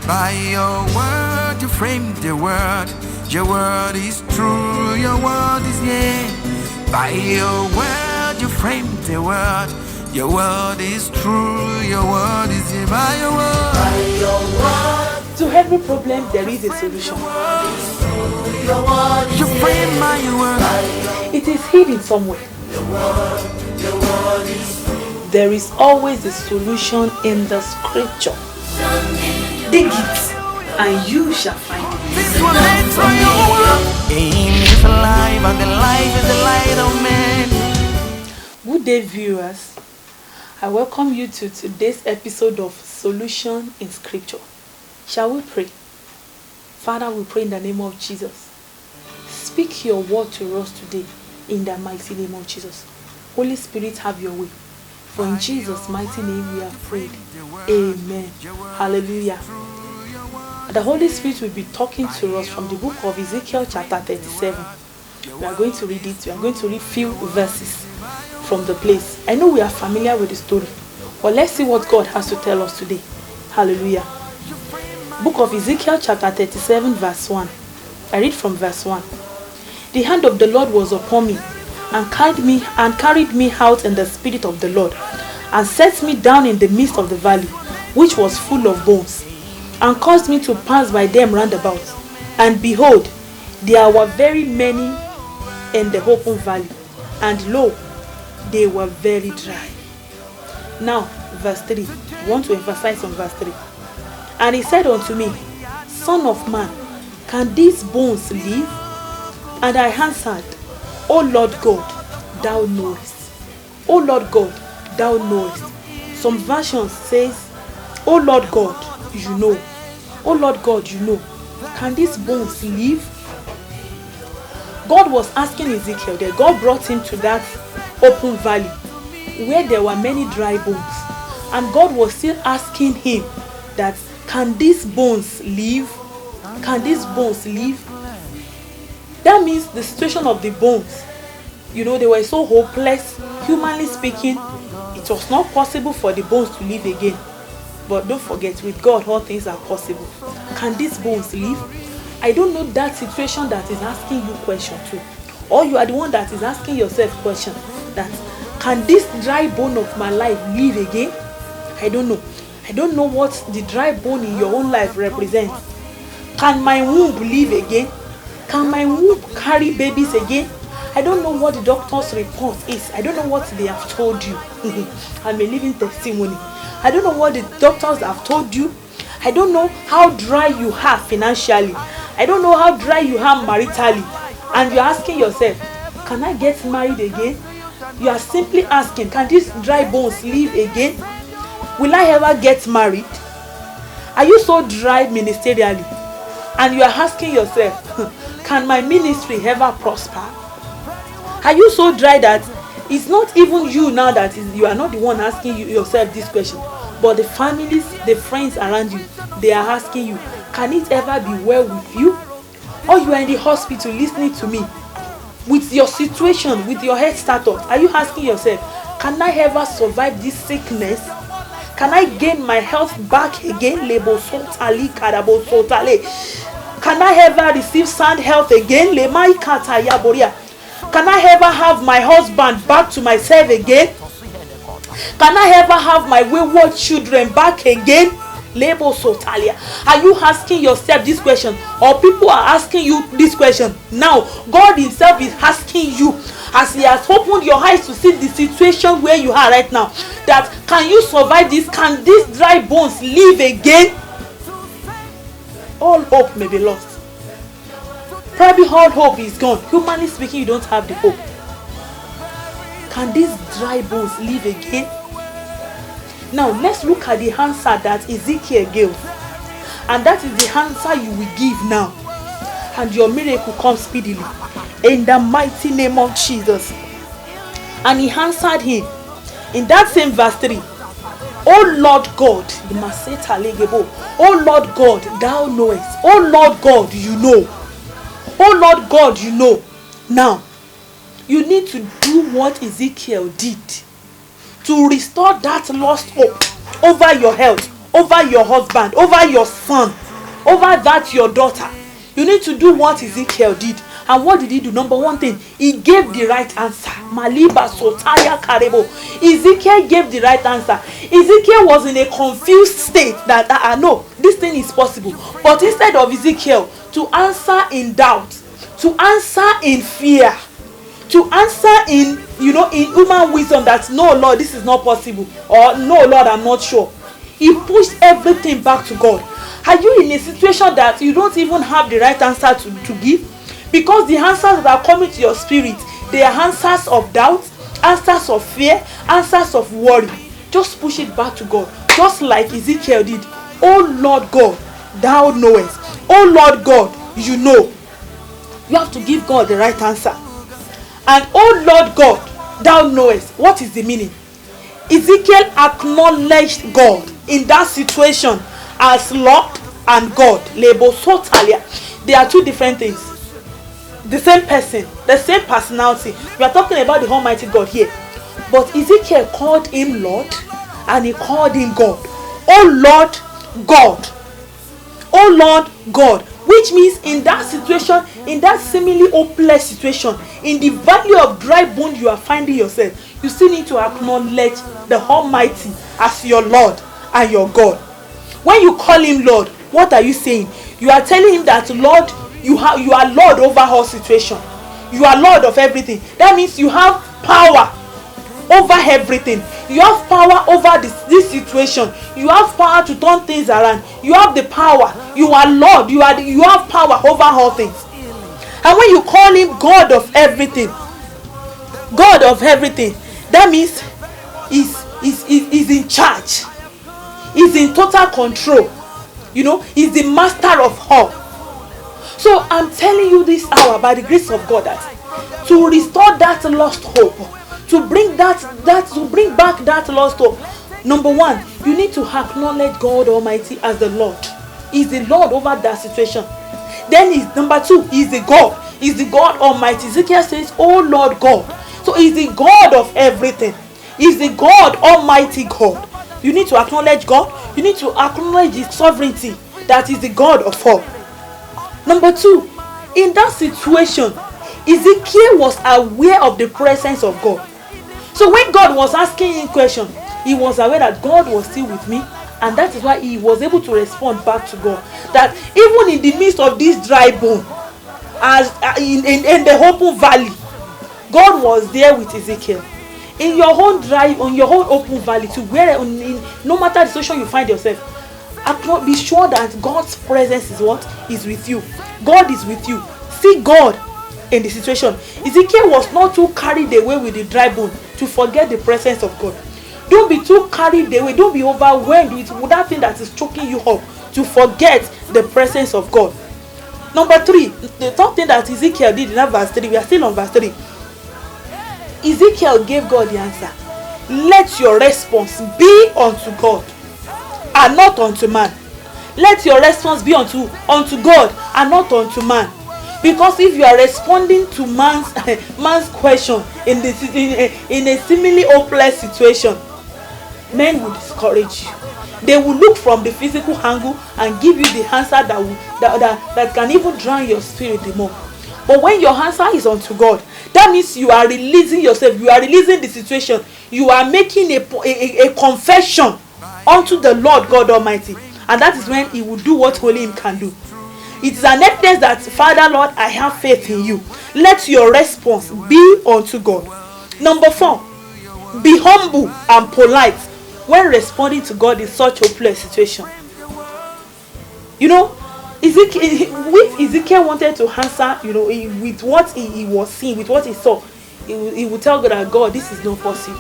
By your word you framed the world. Your word is true, your word is yea. By your word you framed the world. Your word is true, your word is yea. By your word. By your word. To every problem there is a solution. You frame my word. It is hidden somewhere. There is always a solution in the scripture. Dig it and you shall find it. This one made for your word. Aim is alive and the light is the light of men. Good day, viewers. I welcome you to today's episode of Solution in Scripture. Shall we pray? Father, we pray in the name of Jesus. Speak your word to us today in the mighty name of Jesus. Holy Spirit, have your way. For in Jesus' mighty name we have prayed. Amen. Hallelujah. The Holy Spirit will be talking to us from the book of Ezekiel chapter 37. We are going to read it. We are going to read few verses from the place. I know we are familiar with the story, but let's see what God has to tell us today. Hallelujah. Book of Ezekiel chapter 37 verse 1. I read from verse 1. The hand of the Lord was upon me and carried me out in the spirit of the Lord, and set me down in the midst of the valley, which was full of bones, and caused me to pass by them round about. And behold, there were very many in the open valley, and lo, they were very dry. Now, verse 3. I want to emphasize on verse 3. And he said unto me, Son of man, can these bones live? And I answered, O Lord God, thou knowest. O Lord God, thou knowest. Some versions says, O Lord God, you know. O Lord God, you know. Can these bones live? God was asking Ezekiel that God brought him to that open valley where there were many dry bones. And God was still asking him that, can these bones live? Can these bones live? That means the situation of the bones, they were so hopeless. Humanly speaking, it was not possible for the bones to live again. But don't forget, with God, all things are possible. Can these bones live? I don't know that situation that is asking you question too. Or you are the one that is asking yourself question that, can this dry bone of my life live again? I don't know. I don't know what the dry bone in your own life represents. Can my womb live again? Can my womb carry babies again? I don't know what the doctor's report is. I don't know what they have told you. I'm a living testimony. I don't know what the doctors have told you. I don't know how dry you are financially. I don't know how dry you are maritally. And you're asking yourself, can I get married again? You are simply asking, can these dry bones live again? Will I ever get married? Are you so dry ministerially? And you are asking yourself, can my ministry ever prosper? Are you so dry that it's not even you now you are not the one asking yourself this question, but the families, the friends around you, they are asking you, can it ever be well with you? Or you are in the hospital listening to me with your situation, with your health status. Are you asking yourself, can I ever survive this sickness? Can I gain my health back again? Can I ever receive sound health again? Can I ever have my husband back to myself again? Can I ever have my wayward children back again? Are you asking yourself this question, or people are asking you this question? Now, God himself is asking you, as he has opened your eyes to see the situation where you are right now, that can you survive this? Can these dry bones live again? All hope may be lost. Probably all hope is gone. Humanly speaking, you don't have the hope. Can these dry bones live again? Now, let's look at the answer that Ezekiel gave. And that is the answer you will give now. And your miracle comes speedily. In the mighty name of Jesus. And he answered him in that same verse 3. O Lord God, O Lord God, thou knowest. O Lord God, you know. O Lord God, you know. Now, you need to do what Ezekiel did to restore that lost hope over your health, over your husband, over your son, over that your daughter. You need to do what Ezekiel did. And what did he do? Number one thing, he gave the right answer. Maliba Sotaya Karebo. Ezekiel gave the right answer. Ezekiel was in a confused state that no, this thing is possible. But instead of Ezekiel to answer in doubt, to answer in fear, to answer in in human wisdom that no, Lord, this is not possible, or no, Lord, I'm not sure, he pushed everything back to God. Are you in a situation that you don't even have the right answer to give? Because the answers that are coming to your spirit, they are answers of doubt, answers of fear, answers of worry. Just push it back to God, just like Ezekiel did. Oh Lord God, thou knowest. Oh Lord God, you know. You have to give God the right answer. And oh Lord God, thou knowest. What is the meaning? Ezekiel acknowledged God in that situation as Lord and God. Lebo sotalia. They are two different things. The same person, the same personality. We are talking about the Almighty God here. But Ezekiel called him Lord and he called him God. Oh Lord God. Oh Lord God. Which means in that situation, in that seemingly hopeless situation, in the valley of dry bone you are finding yourself, you still need to acknowledge the Almighty as your Lord and your God. When you call him Lord, what are you saying? You are telling him that, Lord, you are Lord over all situation. You are Lord of everything. That means you have power over everything. You have power over this situation. You have power to turn things around. You have the power. You are Lord. You have power over all things. And when you call him God of everything, God of everything, that means he's in charge. He's in total control. He's the master of all. So I'm telling you this hour, by the grace of God, that to restore that lost hope, to bring back that lost hope, number one, you need to acknowledge God Almighty as the Lord. He's the Lord over that situation. Then number two, he's the God. He's the God Almighty. Ezekiel says, oh Lord God. So he's the God of everything. He's the God Almighty God. You need to acknowledge God. You need to acknowledge his sovereignty, that is the God of all. Number two, in that situation, Ezekiel was aware of the presence of God. So when God was asking him questions, he was aware that God was still with me, and that is why he was able to respond back to God. That even in the midst of this dry bone, as in the open valley, God was there with Ezekiel. In your own open valley, to where no matter the situation you find yourself, be sure that God's presence is with you. God is with you. See God in the situation. Ezekiel was not too carried away with the dry bone to forget the presence of God. Don't be too carried away. Don't be overwhelmed with that thing that is choking you up to forget the presence of God. Number three, the third thing that Ezekiel did in that verse 3, we are still on verse 3. Ezekiel gave God the answer. Let your response be unto God and not unto man. Let your response be unto God and not unto man. Because if you are responding to man's question in a seemingly hopeless situation, men will discourage you. They will look from the physical angle and give you the answer that can even drown your spirit the more. But when your answer is unto God, that means you are releasing yourself. You are releasing the situation. You are making a confession unto the Lord God Almighty. And that is when he will do what only him can do. It is an evidence that, Father, Lord, I have faith in you. Let your response be unto God. Number 4, be humble and polite when responding to God in such a hopeless situation. Ezekiel wanted to answer, with what he was seeing, with what he saw, he would tell God that, God, this is not possible.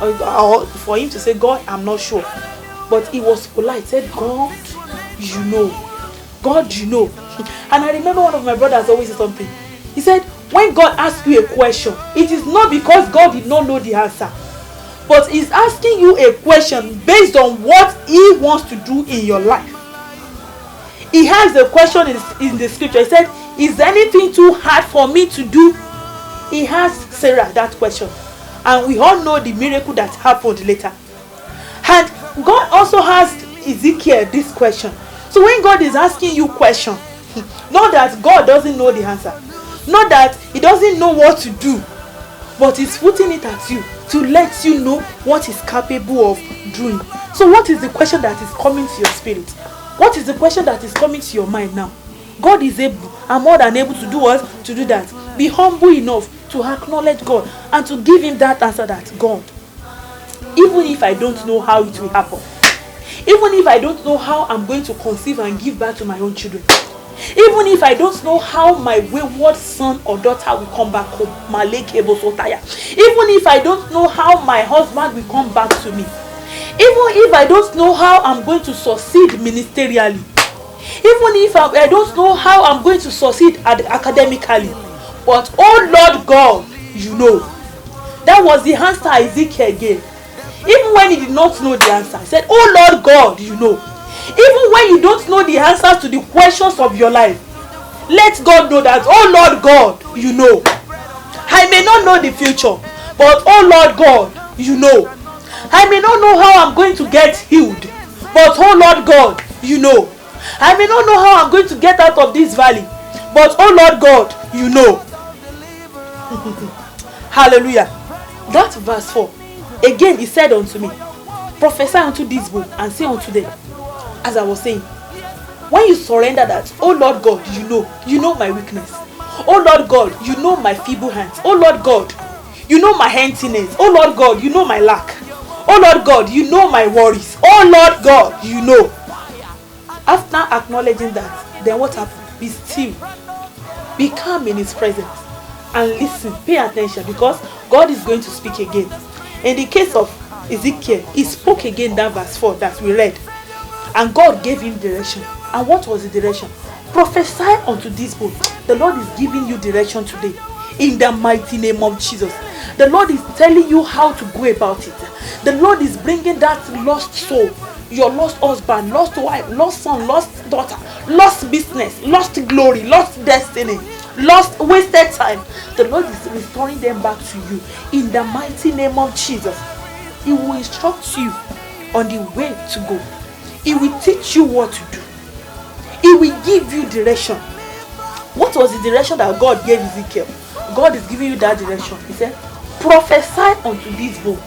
Or for him to say, God, I'm not sure. But he was polite, said, God, you know. God, you know. And I remember one of my brothers always said something. He said, when God asks you a question, it is not because God did not know the answer, but he's asking you a question based on what he wants to do in your life. He has a question in the scripture. He said, is anything too hard for me to do? He asked Sarah that question. And we all know the miracle that happened later. And God also has Ezekiel this question. So when God is asking you question, not that God doesn't know the answer, not that he doesn't know what to do, but he's putting it at you to let you know what he's capable of doing. So what is the question that is coming to your spirit? What is the question that is coming to your mind now? God is able and more than able to do what? To do that. Be humble enough to acknowledge God and to give him that answer, that God, even if I don't know how it will happen, even if I don't know how I'm going to conceive and give birth to my own children, even if I don't know how my wayward son or daughter will come back home, even if I don't know how my husband will come back to me, even if I don't know how I'm going to succeed ministerially, even if I don't know how I'm going to succeed academically, but oh Lord God, you know. That was the answer Ezekiel gave. Even when he did not know the answer, he said, oh Lord God, you know. Even when you don't know the answers to the questions of your life, let God know that, oh Lord God, you know. I may not know the future, but oh Lord God, you know. I may not know how I'm going to get healed, but oh Lord God, you know. I may not know how I'm going to get out of this valley, but oh Lord God, you know. Hallelujah. That verse 4. Again he said unto me, prophesy unto this book and say unto them, as I was saying, when you surrender that, oh Lord God, you know my weakness. Oh Lord God, you know my feeble hands. Oh Lord God, you know my emptiness. Oh Lord God, you know my lack. Oh Lord God, you know my worries. Oh Lord God, you know. After acknowledging that, then what happened? Be still. Be calm in his presence and listen. Pay attention, because God is going to speak again. In the case of Ezekiel, he spoke again, that verse 4 that we read. And God gave him direction. And what was the direction? Prophesy unto this book. The Lord is giving you direction today. In the mighty name of Jesus. The Lord is telling you how to go about it. The Lord is bringing that lost soul, your lost husband, lost wife, lost son, lost daughter, lost business, lost glory, lost destiny, lost wasted time. The Lord is restoring them back to you. In the mighty name of Jesus. He will instruct you on the way to go. He will teach you what to do. He will give you direction. What was the direction that God gave Ezekiel? God is giving you that direction. He said, prophesy unto this book.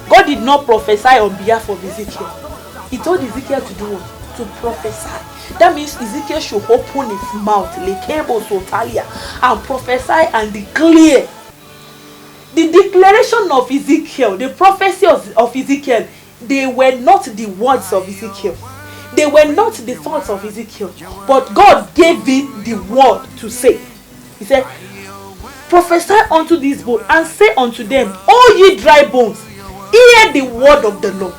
God did not prophesy on behalf of Ezekiel. He told Ezekiel to do what? To prophesy. That means Ezekiel should open his mouth and prophesy and declare. The declaration of Ezekiel, the prophecy of Ezekiel, they were not the words of Ezekiel. They were not the thoughts of Ezekiel. But God gave him the word to say. He said, prophesy unto this book and say unto them, O ye dry bones, hear the word of the Lord.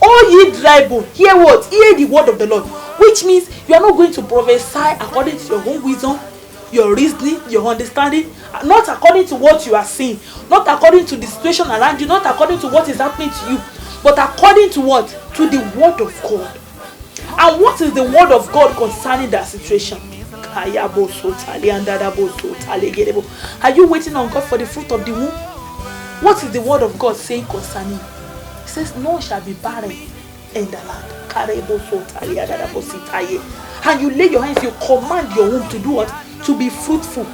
O ye dry bones, hear what? Hear the word of the Lord. Which means you are not going to prophesy according to your own wisdom, your reasoning, your understanding, not according to what you are seeing, not according to the situation around you, not according to what is happening to you, but according to what? To the word of God. And what is the word of God concerning that situation? Are you waiting on God for the fruit of the womb? What is the word of God saying concerning you? It says, none shall be barren in the land. And you lay your hands, you command your womb to do what? To be fruitful.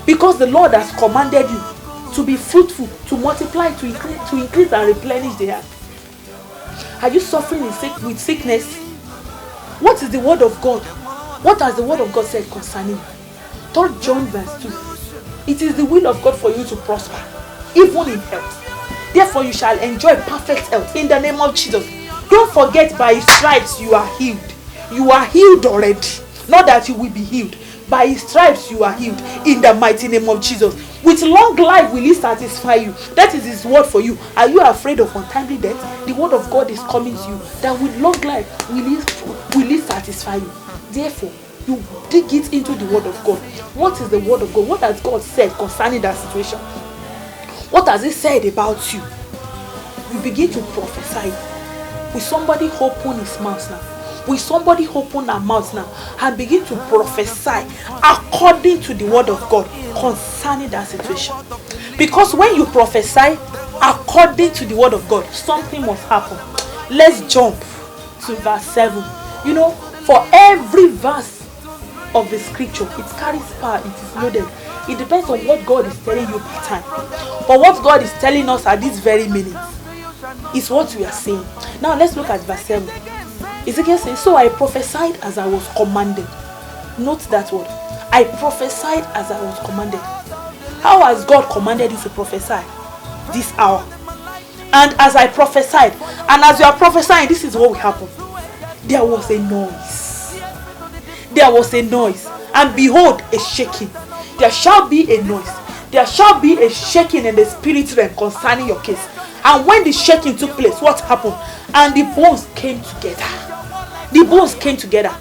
Because the Lord has commanded you to be fruitful, to multiply, to increase and replenish the earth. Are you suffering with sickness? What is the word of God? What has the word of God said concerning you? 3 John verse 2. It is the will of God for you to prosper, even in health. Therefore you shall enjoy perfect health in the name of Jesus. Don't forget, by his stripes you are healed. You are healed already. Not that you will be healed. By his stripes you are healed in the mighty name of Jesus. With long life will he satisfy you. That is his word for you. Are you afraid of untimely death? The word of God is coming to you, that with long life will he satisfy you. Therefore, you dig it into the word of God. What is the word of God? What has God said concerning that situation? What has he said about you? You begin to prophesy. Will somebody open his mouth now? Will somebody open her mouth now and begin to prophesy according to the word of God concerning that situation? Because when you prophesy according to the word of God, something must happen. Let's jump to verse 7. You know, for every verse of the scripture, it carries power, it is loaded. It depends on what God is telling you per time. But what God is telling us at this very minute is what we are saying. Now let's look at verse 7. Ezekiel says, so I prophesied as I was commanded. Note that word. I prophesied as I was commanded. How has God commanded you to prophesy this hour? And as I prophesied, and as you are prophesying, this is what will happen. There was a noise. There was a noise. And behold, a shaking. There shall be a noise. There shall be a shaking in the spirit realm concerning your case. And when the shaking took place, what happened? And the bones came together. The bones came together.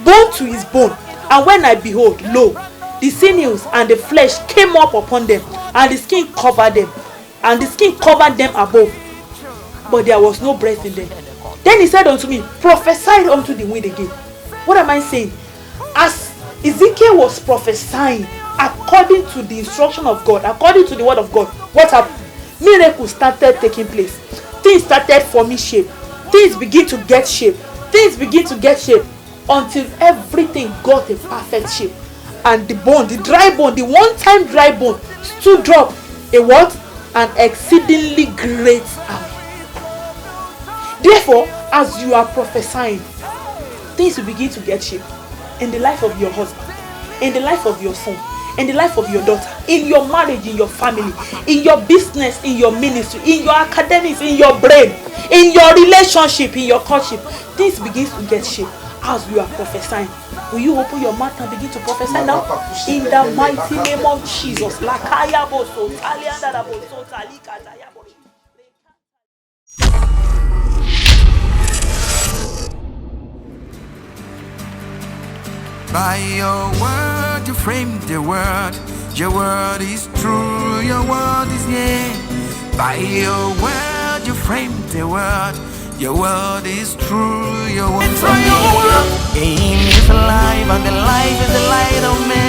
Bone to his bone. And when I behold, lo, the sinews and the flesh came up upon them, and the skin covered them, and the skin covered them above, but there was no breath in them. Then he said unto me, prophesy unto the wind again. What am I saying? As Ezekiel was prophesying according to the instruction of God, according to the word of God, what happened? Miracles started taking place. Things started forming shape. Things begin to get shape. Things begin to get shape until everything got a perfect shape. And the bone, the dry bone, the one-time dry bone stood up a what? An exceedingly great army. Therefore, as you are prophesying, things will begin to get shape in the life of your husband, in the life of your son, in the life of your daughter, in your marriage, in your family, in your business, in your ministry, in your academics, in your brain, in your relationship, in your courtship. Things begin to get shape as you are prophesying. Will you open your mouth and begin to prophesy now? In the mighty name of Jesus. By your word you framed the world. Your word is true, your word is yea. By your word you framed the world. Your word is true, your word is yea. Aim is alive and the life is the light of man.